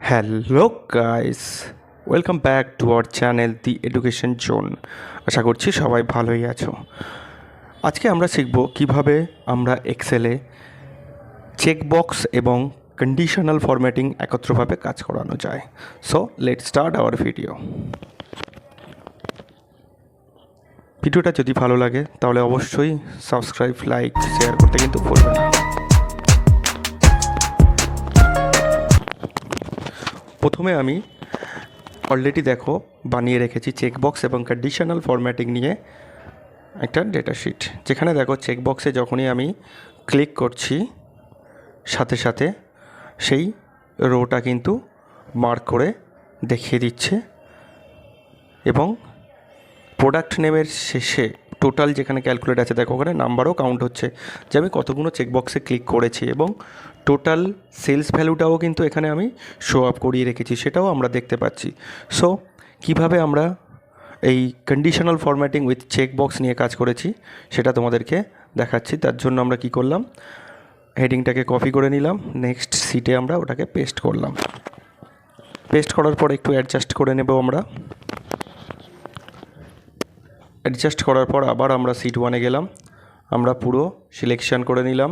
Hello guys, welcome back to our channel the education zone. আশা করছি সবাই ভালোই আছো। আজকে আমরা শিখব কিভাবে আমরা এক্সেলে চেকবক্স এবং কন্ডিশনাল ফরম্যাটিং একত্রভাবে কাজ করানো যায়। So let's start our video. ভিডিওটা যদি ভালো লাগে তাহলে অবশ্যই সাবস্ক্রাইব, লাইক, শেয়ার করতে কিন্তু ভুলবেন না। প্রথমে আমি অলরেডি দেখো বানিয়ে রেখেছি চেকবক্স এবং কন্ডিশনাল ফরম্যাটিং নিয়ে একটা ডেটা শিট, যেখানে দেখো চেকবক্সে যখনই আমি ক্লিক করছি সাথে সাথে সেই রোটা কিন্তু মার্ক করে দেখিয়ে দিচ্ছে এবং প্রোডাক্ট নেমের শেষে টোটাল যেখানে ক্যালকুলেট আছে দেখো ওখানে নাম্বারও কাউন্ট হচ্ছে যে আমি কতগুলো চেকবক্সে ক্লিক করেছি এবং টোটাল সেলস ভ্যালুটাও কিন্তু এখানে আমি শো আপ করিয়ে রেখেছি, সেটাও আমরা দেখতে পাচ্ছি। সো কিভাবে আমরা এই কন্ডিশনাল ফরম্যাটিং উইথ চেকবক্স নিয়ে কাজ করেছি সেটা তোমাদেরকে দেখাচ্ছি। তার জন্য আমরা কি করলাম, হেডিংটাকে কপি করে নিলাম, নেক্সট সিটে আমরা ওটাকে পেস্ট করলাম। পেস্ট করার পর একটু অ্যাডজাস্ট করে নেব আমরা। অ্যাডজাস্ট করার পর আবার আমরা সিট ওয়ানে গেলাম, আমরা পুরো সিলেকশন করে নিলাম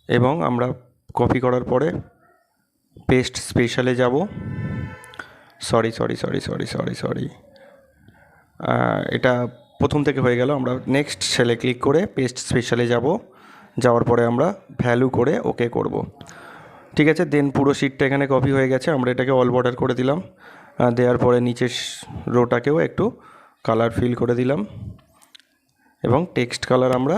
এবং আমরা কপি করার পরে পেস্ট স্পেশালে যাব। সরি, এটা প্রথম থেকে হয়ে গেল। আমরা নেক্সট সেলে ক্লিক করে পেস্ট স্পেশালে যাব, যাওয়ার পরে আমরা ভ্যালু করে ওকে করব। ঠিক আছে, দেন পুরো শিটটা এখানে কপি হয়ে গেছে। আমরা এটাকে অল বর্ডার করে দিলাম, দেওয়ার পরে নিচের রোটাকেও একটু কালার ফিল করে দিলাম এবং টেক্সট কালার আমরা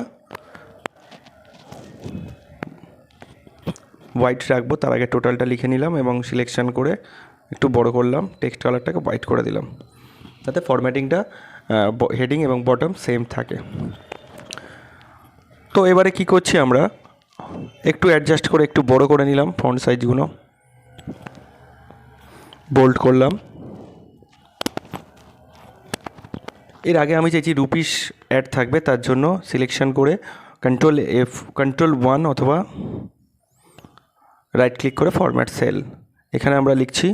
হোয়াইট রাখবো। তার আগে টোটালটা লিখে নিলাম এবং সিলেকশন করে একটু বড় করলাম, টেক্সট কালারটাকে হোয়াইট করে দিলাম যাতে ফরম্যাটিংটা হেডিং এবং বটম সেম থাকে। তো এবারে কি করছি, আমরা একটু অ্যাডজাস্ট করে একটু বড় করে নিলাম, ফন্ট সাইজগুলো বোল্ড করলাম। এর আগে আমি চাইছি রুপিস অ্যাড থাকবে, তার জন্য সিলেকশন করে Ctrl+1 অথবা রাইট ক্লিক করে ফরম্যাট সেল, এখানে আমরা লিখছি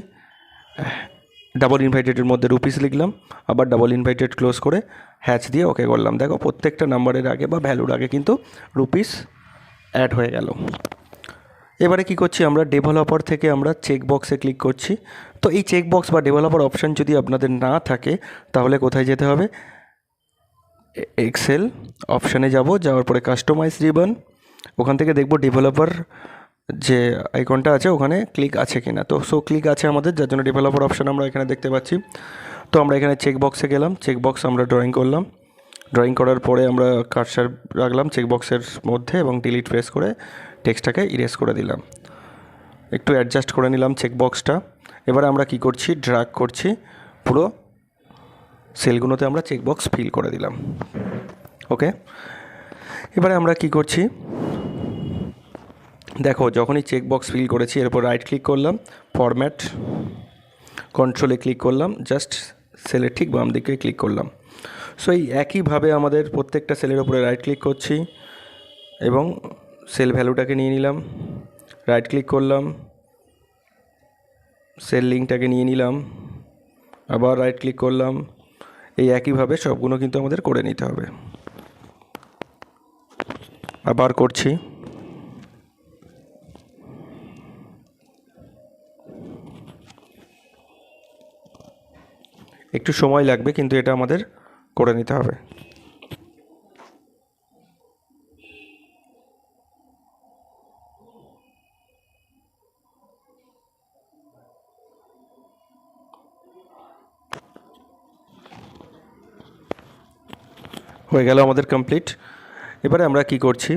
ডাবল ইনভাইটেডের মধ্যে রুপিস লিখলাম, আবার ডাবল ইনভাইটেড ক্লোজ করে হ্যাচ দিয়ে ওকে করলাম। দেখো প্রত্যেকটা নাম্বারের আগে বা ভ্যালুর আগে কিন্তু রুপিস অ্যাড হয়ে গেল। এবারে কি করছি, আমরা ডেভেলপার থেকে আমরা চেকবক্সে ক্লিক করছি। তো এই চেকবক্স বা ডেভেলপার অপশান যদি আপনাদের না থাকে তাহলে কোথায় যেতে হবে, এক্সেল অপশানে যাওয়ার পরে কাস্টমাইজ রিবন, ওখান থেকে দেখব ডেভেলপার যে আইকনটা আছে ওখানে ক্লিক আছে কিনা। তো ক্লিক আছে আমাদের, যার জন্য ডেভেলপার অপশান আমরা এখানে দেখতে পাচ্ছি। তো আমরা এখানে চেকবক্সে গেলাম, চেকবক্স আমরা ড্রয়িং করলাম, ড্রয়িং করার পরে আমরা কার্সার রাখলাম চেকবক্সের মধ্যে এবং ডিলিট প্রেস করে টেক্সটটাকে ইরেজ করে দিলাম, একটু অ্যাডজাস্ট করে নিলাম চেকবক্সটা। এবারে আমরা কি করছি, ড্র্যাগ করছি, পুরো সেলগুলোতে আমরা চেকবক্স ফিল করে দিলাম। ওকে, এবারে আমরা কি করছি, দেখো যখনই চেকবক্স ফিল করেছি এরপর রাইট ক্লিক করলাম, ফরম্যাট, কন্ট্রোলে ক্লিক করলাম, জাস্ট সেলের ঠিক বাম দিকে ক্লিক করলাম। সো এই একইভাবে আমাদের প্রত্যেকটা সেলের উপরে রাইট ক্লিক করছি এবং সেল ভ্যালুটাকে নিয়ে নিলাম, রাইট ক্লিক করলাম, সেল লিঙ্কটাকে নিয়ে নিলাম, আবার রাইট ক্লিক করলাম। এই একইভাবে সবগুলো কিন্তু আমাদের করে নিতে হবে। আবার করছি, একটু সময় লাগবে কিন্তু এটা আমাদের করে নিতে হবে। হয়ে গেল আমাদের কমপ্লিট। এবারে আমরা কি করছি,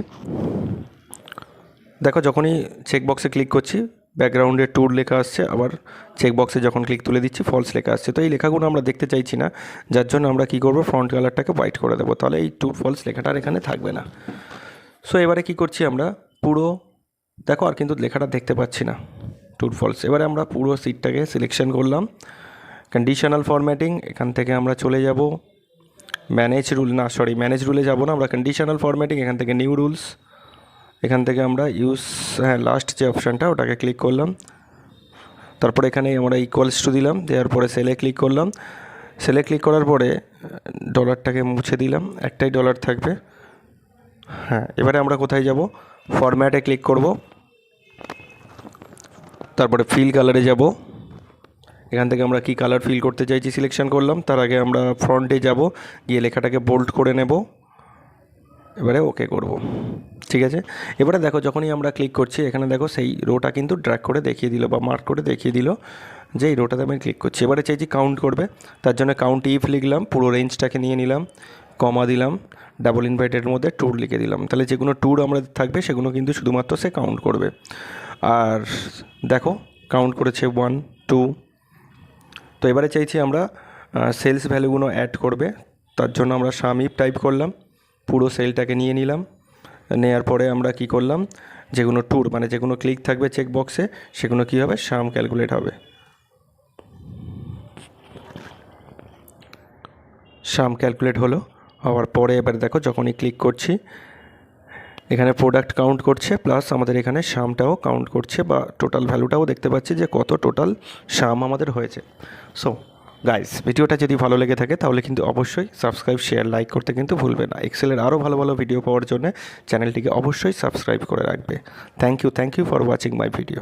দেখো যখনই চেকবক্সে ক্লিক করছি ব্যাকগ্রাউন্ডে ট্রু লেখা আসছে, আবার চেকবক্সে যখন ক্লিক তুলে দিচ্ছি ফলস লেখা আসছে। তো এই লেখাগুলো আমরা দেখতে চাইছি না, যার জন্য আমরা কি করব, ফন্ট কালারটাকে হোয়াইট করে দেবো, তাহলে এই ট্রু ফলস লেখাটা আর এখানে থাকবে না। সো এবারে কি করছি, আমরা পুরো দেখো আর কিন্তু লেখাটা দেখতে পাচ্ছি না, ট্রু ফলস। এবারে আমরা পুরো সিটটাকে সিলেকশন করলাম, কন্ডিশনাল ফরম্যাটিং, এখান থেকে আমরা চলে যাব ম্যানেজ রুলে যাব না, আমরা কন্ডিশনাল ফরম্যাটিং, এখান থেকে নিউ রুলস, এখান থেকে আমরা লাস্ট যে অপশানটা ওটাকে ক্লিক করলাম, তারপরে এখানে আমরা ইকুয়ালস টু দিলাম, দেওয়ার পরে সেলে ক্লিক করলাম। সেলে ক্লিক করার পরে ডলারটাকে মুছে দিলাম, একটাই ডলার থাকবে। হ্যাঁ, এবারে আমরা কোথায় যাব? ফরম্যাটে ক্লিক করব, তারপরে ফিল কালারে যাব। এখান থেকে আমরা কি কালার ফিল করতে চাইছি সিলেকশন করলাম। তার আগে আমরা ফ্রন্টে যাব, গিয়ে লেখাটাকে বোল্ড করে নেব, এবারে ওকে করব। ঠিক আছে, এবারে দেখো যখনই আমরা ক্লিক করছি এখানে দেখো সেই রোটা কিন্তু ড্র্যাগ করে দেখিয়ে দিল বা মার্ক করে দেখিয়ে দিল যে এই রোটাতে আমি ক্লিক করছি। এবারে চাইছি কাউন্ট করবে, তার জন্য কাউন্ট ইফ লিখলাম, পুরো রেঞ্জটাকে নিয়ে নিলাম, কমা দিলাম, ডাবল ইনভার্টেডের মধ্যে ট্যুর লিখে দিলাম। তাহলে যেগুলো ট্যুর আমরা থাকবে সেগুলো কিন্তু শুধুমাত্র সে কাউন্ট করবে। আর দেখো কাউন্ট করেছে 1 2। তো এবারে চাইছি আমরা সেলস ভ্যালুগুলো অ্যাড করবে, তার জন্য আমরা সাম ইফ টাইপ করলাম, পুরো সেলটাকে নিয়ে নিলাম। নেওয়ার পরে আমরা কি করলাম, যেগুলো ট্যুর মানে যেগুলো ক্লিক থাকবে চেক বক্সে সেগুলো কী হবে, সাম ক্যালকুলেট হবে। সাম ক্যালকুলেট হলো, হওয়ার পরে এবার দেখো যখনই ক্লিক করছি এখানে প্রোডাক্ট কাউন্ট করছে, প্লাস আমাদের এখানে সামটাও কাউন্ট করছে বা টোটাল ভ্যালুটাও দেখতে পাচ্ছি যে কত টোটাল সাম আমাদের হয়েছে। সো গাইস, ভিডিওটা যদি ভালো লেগে থাকে তাহলে কিন্তু অবশ্যই সাবস্ক্রাইব, শেয়ার, লাইক করতে কিন্তু ভুলবে না। এক্সেলের আরও ভালো ভালো ভিডিও পাওয়ার জন্য চ্যানেলটিকে অবশ্যই সাবস্ক্রাইব করে রাখবে। Thank you for watching my video.